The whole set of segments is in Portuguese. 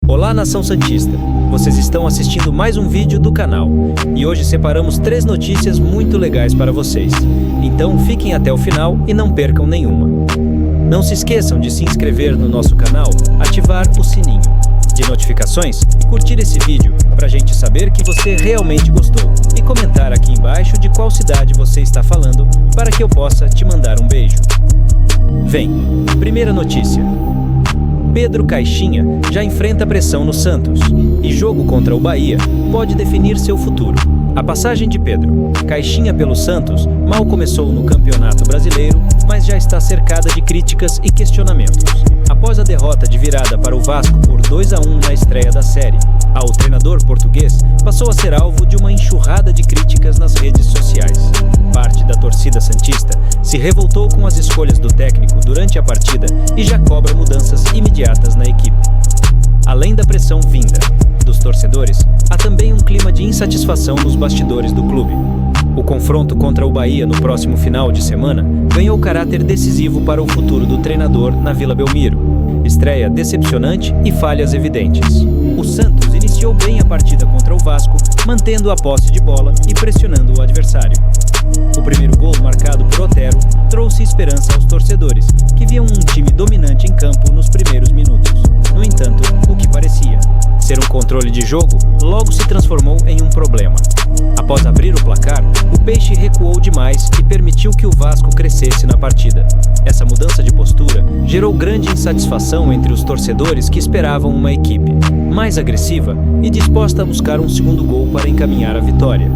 Olá, Nação Santista! Vocês estão assistindo mais um vídeo do canal e hoje separamos 3 notícias muito legais para vocês. Então fiquem até o final e não percam nenhuma. Não se esqueçam de se inscrever no nosso canal, ativar o sininho de notificações e curtir esse vídeo para a gente saber que você realmente gostou e comentar aqui embaixo de qual cidade você está falando para que eu possa te mandar um beijo. Vem, primeira notícia. Pedro Caixinha já enfrenta pressão no Santos e jogo contra o Bahia pode definir seu futuro. A passagem de Pedro Caixinha pelo Santos mal começou no Campeonato Brasileiro, mas já está cercada de críticas e questionamentos. Após a derrota de virada para o Vasco por 2-1 na estreia da série, o treinador português passou a ser alvo de uma enxurrada de críticas nas redes sociais. Parte da torcida santista se revoltou com as escolhas do técnico durante a partida e já cobra mudanças imediatas na equipe. Além da pressão vinda dos torcedores, há também um clima de insatisfação nos bastidores do clube. O confronto contra o Bahia no próximo final de semana ganhou caráter decisivo para o futuro do treinador na Vila Belmiro. Estreia decepcionante e falhas evidentes. O Santos iniciou bem a partida contra o Vasco, mantendo a posse de bola e pressionando o adversário. O primeiro gol, marcado por Otero, trouxe esperança aos torcedores, que viam um time dominante em campo nos primeiros minutos. No entanto, o que parecia ser um controle de jogo, logo se transformou em um problema. Após abrir o placar, o Peixe recuou demais e permitiu que o Vasco crescesse na partida. Essa mudança de postura gerou grande insatisfação entre os torcedores que esperavam uma equipe mais agressiva e disposta a buscar um segundo gol para encaminhar a vitória.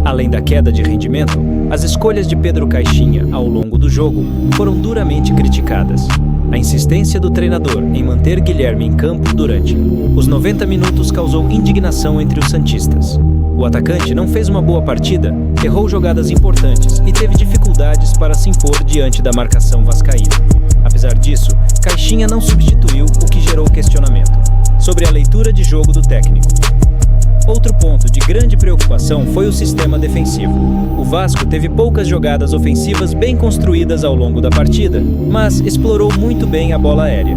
Além da queda de rendimento, as escolhas de Pedro Caixinha ao longo do jogo foram duramente criticadas. A insistência do treinador em manter Guilherme em campo durante os 90 minutos causou indignação entre os santistas. O atacante não fez uma boa partida, errou jogadas importantes e teve dificuldades para se impor diante da marcação vascaína. Apesar disso, Caixinha não substituiu, o que gerou questionamento sobre a leitura de jogo do técnico. Outro ponto de grande preocupação foi o sistema defensivo. O Vasco teve poucas jogadas ofensivas bem construídas ao longo da partida, mas explorou muito bem a bola aérea.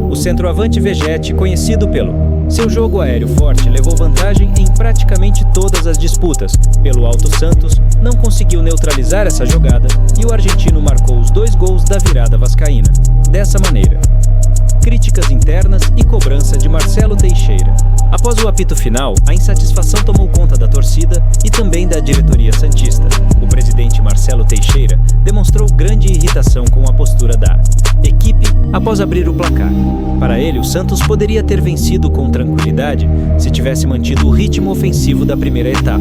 O centroavante Vegete, conhecido pelo seu jogo aéreo forte, levou vantagem em praticamente todas as disputas. Pelo Alto Santos, não conseguiu neutralizar essa jogada e o argentino marcou os 2 gols da virada vascaína. Dessa maneira, críticas internas e cobrança de Marcelo Teixeira. Após o apito final, a insatisfação tomou conta da torcida e também da diretoria santista. O presidente Marcelo Teixeira demonstrou grande irritação com a postura da equipe após abrir o placar. Para ele, o Santos poderia ter vencido com tranquilidade se tivesse mantido o ritmo ofensivo da primeira etapa.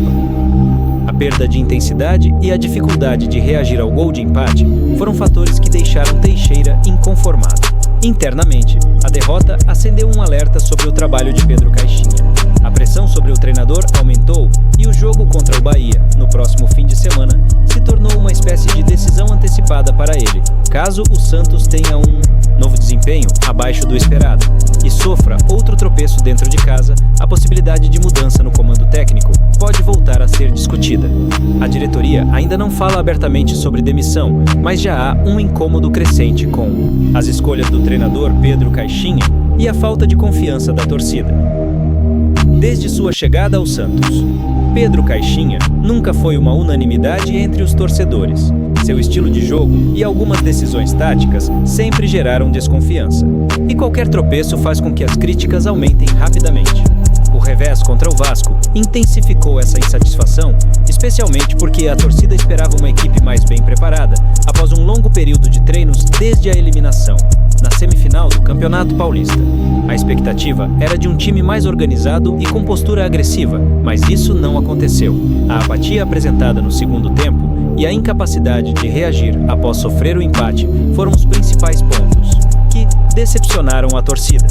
A perda de intensidade e a dificuldade de reagir ao gol de empate foram fatores que deixaram Teixeira inconformado. Internamente, a derrota acendeu um alerta sobre o trabalho de Pedro Caixinha. A pressão sobre o treinador aumentou e o jogo contra o Bahia, no próximo fim de semana, se tornou uma espécie de decisão antecipada para ele, caso o Santos tenha um novo desempenho abaixo do esperado e sofra outro tropeço dentro de casa, a possibilidade de mudança no comando técnico pode voltar a ser discutida. A diretoria ainda não fala abertamente sobre demissão, mas já há um incômodo crescente com as escolhas do treinador Pedro Caixinha e a falta de confiança da torcida. Desde sua chegada ao Santos, Pedro Caixinha nunca foi uma unanimidade entre os torcedores. Seu estilo de jogo e algumas decisões táticas sempre geraram desconfiança, e qualquer tropeço faz com que as críticas aumentem rapidamente. O revés contra o Vasco intensificou essa insatisfação, especialmente porque a torcida esperava uma equipe mais bem preparada após um longo período de treinos desde a eliminação na semifinal do Campeonato Paulista. A expectativa era de um time mais organizado e com postura agressiva, mas isso não aconteceu. A apatia apresentada no segundo tempo e a incapacidade de reagir após sofrer o empate foram os principais pontos que decepcionaram a torcida.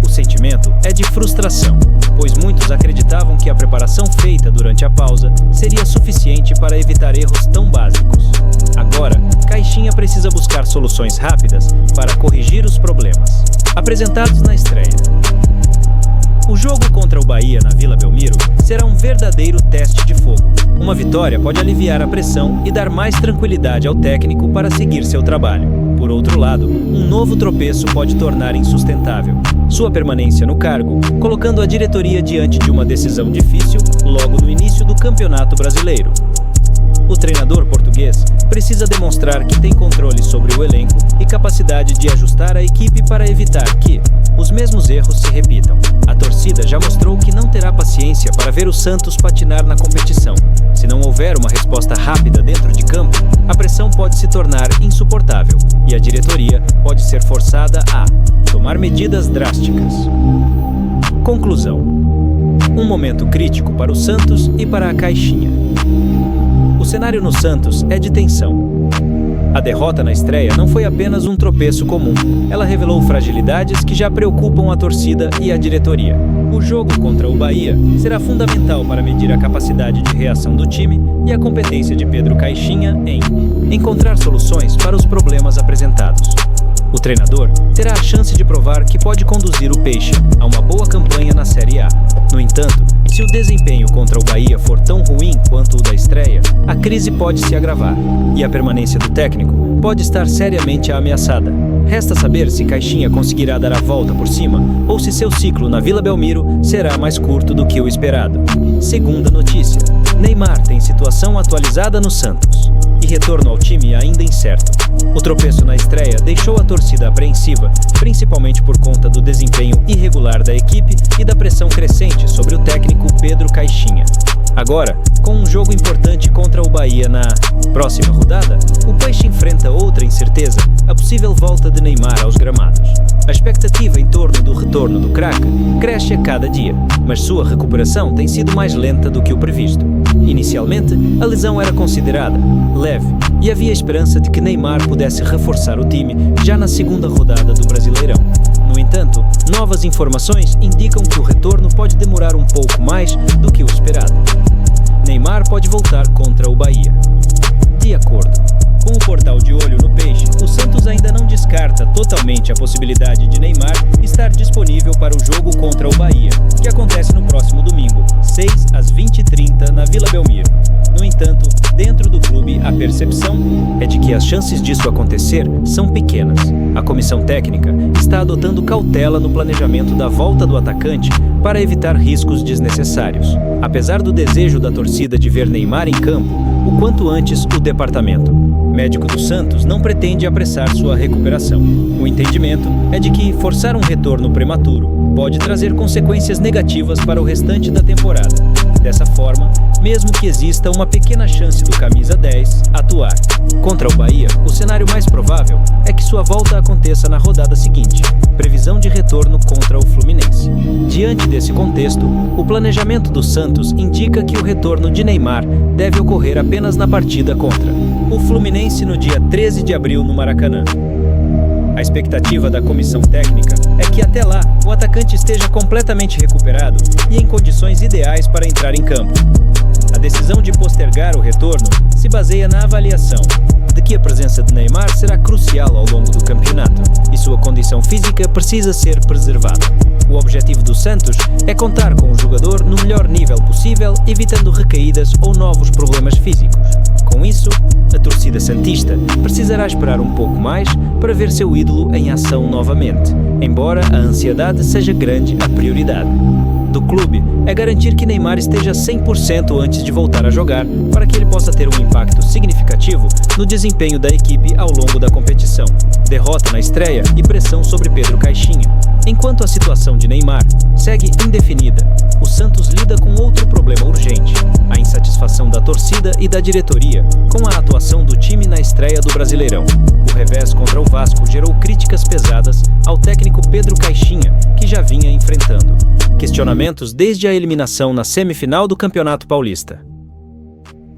O sentimento é de frustração, pois muitos acreditavam que a preparação feita durante a pausa seria suficiente para evitar erros tão básicos. Agora, Caixinha precisa buscar soluções rápidas para corrigir os problemas apresentados na estreia. O jogo contra o Bahia na Vila Belmiro será um verdadeiro teste de fogo. Uma vitória pode aliviar a pressão e dar mais tranquilidade ao técnico para seguir seu trabalho. Por outro lado, um novo tropeço pode tornar insustentável. sua permanência no cargo, colocando a diretoria diante de uma decisão difícil logo no início do Campeonato Brasileiro. O treinador português precisa demonstrar que tem controle sobre o elenco e capacidade de ajustar a equipe para evitar que os mesmos erros se repitam. A torcida já mostrou que não terá paciência para ver o Santos patinar na competição. Se não houver uma resposta rápida dentro de campo, a pressão pode se tornar insuportável e a diretoria pode ser forçada a tomar medidas drásticas. Conclusão: um momento crítico para o Santos e para a Caixinha. O cenário no Santos é de tensão. A derrota na estreia não foi apenas um tropeço comum, ela revelou fragilidades que já preocupam a torcida e a diretoria. O jogo contra o Bahia será fundamental para medir a capacidade de reação do time e a competência de Pedro Caixinha em encontrar soluções para os problemas apresentados. O treinador terá a chance de provar que pode conduzir o Peixe a uma boa campanha na Série A. No entanto, se o desempenho contra o Bahia for tão ruim quanto o da estreia, a crise pode se agravar e a permanência do técnico pode estar seriamente ameaçada. Resta saber se Caixinha conseguirá dar a volta por cima ou se seu ciclo na Vila Belmiro será mais curto do que o esperado. Segunda notícia: Neymar tem situação atualizada no Santos e retorno ao time ainda incerto. O tropeço na estreia deixou a torcida apreensiva, principalmente por conta do desempenho irregular da equipe e da pressão crescente sobre o técnico Pedro Caixinha. Agora, com um jogo importante contra o Bahia na próxima rodada, o Peixe enfrenta outra incerteza: a possível volta de Neymar aos gramados. A expectativa em torno do retorno do craque cresce a cada dia, mas sua recuperação tem sido mais lenta do que o previsto. Inicialmente, a lesão era considerada leve e havia esperança de que Neymar pudesse reforçar o time já na segunda rodada do Brasileirão. No entanto, novas informações indicam que o retorno pode demorar um pouco mais do que o esperado. Neymar pode voltar contra o Bahia. De acordo com o portal De Olho no Peixe, o Santos ainda não descarta totalmente a possibilidade de Neymar estar disponível para o jogo contra o Bahia, que acontece no próximo domingo, 6 às 20h30, na Vila Belmiro. No entanto, dentro do clube, a percepção é de que as chances disso acontecer são pequenas. A comissão técnica está adotando cautela no planejamento da volta do atacante para evitar riscos desnecessários. Apesar do desejo da torcida de ver Neymar em campo, o quanto antes o departamento médico do Santos não pretende apressar sua recuperação. O entendimento é de que forçar um retorno prematuro pode trazer consequências negativas para o restante da temporada. Dessa forma, mesmo que exista uma pequena chance do camisa 10 atuar contra o Bahia, o cenário mais provável é que sua volta aconteça na rodada seguinte, previsão de retorno contra o Fluminense. Diante desse contexto, o planejamento do Santos indica que o retorno de Neymar deve ocorrer apenas na partida contra o Fluminense no dia 13 de abril no Maracanã. A expectativa da comissão técnica é que até lá o atacante esteja completamente recuperado e em condições ideais para entrar em campo. A decisão de postergar o retorno se baseia na avaliação de que a presença de Neymar será crucial ao longo do campeonato e sua condição física precisa ser preservada. O objetivo do Santos é contar com o jogador no melhor nível possível, evitando recaídas ou novos problemas físicos. Com isso, a torcida santista precisará esperar um pouco mais para ver seu ídolo em ação novamente, embora a ansiedade seja grande a prioridade do clube é garantir que Neymar esteja 100% antes de voltar a jogar, para que ele possa ter um impacto significativo no desempenho da equipe ao longo da competição. Derrota na estreia e pressão sobre Pedro Caixinha. Enquanto a situação de Neymar segue indefinida, o Santos lida com outro problema urgente: a insatisfação da torcida e da diretoria com a atuação do time na estreia do Brasileirão. O revés contra o Vasco gerou críticas pesadas ao técnico Pedro Caixinha, que já vinha enfrentando questionamentos desde a eliminação na semifinal do Campeonato Paulista.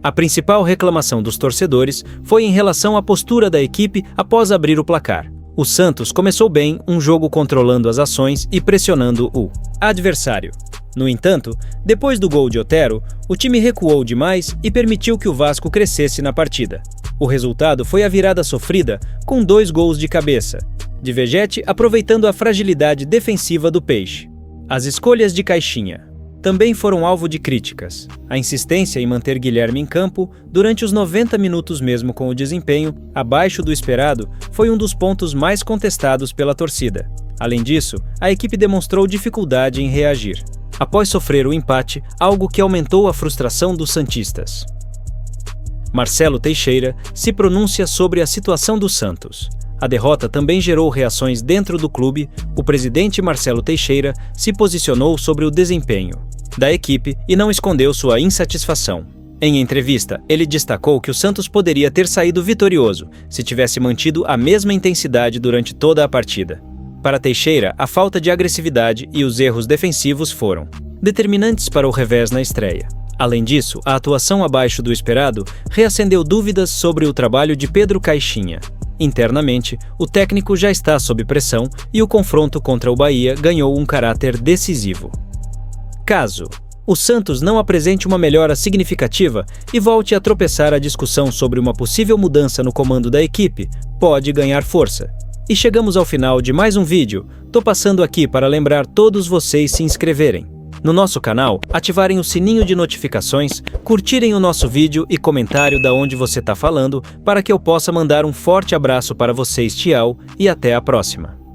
A principal reclamação dos torcedores foi em relação à postura da equipe após abrir o placar. O Santos começou bem um jogo controlando as ações e pressionando o adversário. No entanto, depois do gol de Otero, o time recuou demais e permitiu que o Vasco crescesse na partida. O resultado foi a virada sofrida, com 2 gols de cabeça, de Vegete aproveitando a fragilidade defensiva do Peixe. As escolhas de Caixinha também foram alvo de críticas. A insistência em manter Guilherme em campo durante os 90 minutos mesmo com o desempenho abaixo do esperado foi um dos pontos mais contestados pela torcida. Além disso, a equipe demonstrou dificuldade em reagir, após sofrer o empate, algo que aumentou a frustração dos santistas. Marcelo Teixeira se pronuncia sobre a situação do Santos. A derrota também gerou reações dentro do clube. O presidente Marcelo Teixeira se posicionou sobre o desempenho da equipe e não escondeu sua insatisfação. Em entrevista, ele destacou que o Santos poderia ter saído vitorioso se tivesse mantido a mesma intensidade durante toda a partida. Para Teixeira, a falta de agressividade e os erros defensivos foram determinantes para o revés na estreia. Além disso, a atuação abaixo do esperado reacendeu dúvidas sobre o trabalho de Pedro Caixinha. Internamente, o técnico já está sob pressão e o confronto contra o Bahia ganhou um caráter decisivo. Caso o Santos não apresente uma melhora significativa e volte a tropeçar, a discussão sobre uma possível mudança no comando da equipe pode ganhar força. E chegamos ao final de mais um vídeo. Tô passando aqui para lembrar todos vocês se inscreverem no nosso canal, ativarem o sininho de notificações, curtirem o nosso vídeo e comentário da onde você está falando para que eu possa mandar um forte abraço para vocês. Tchau e até a próxima.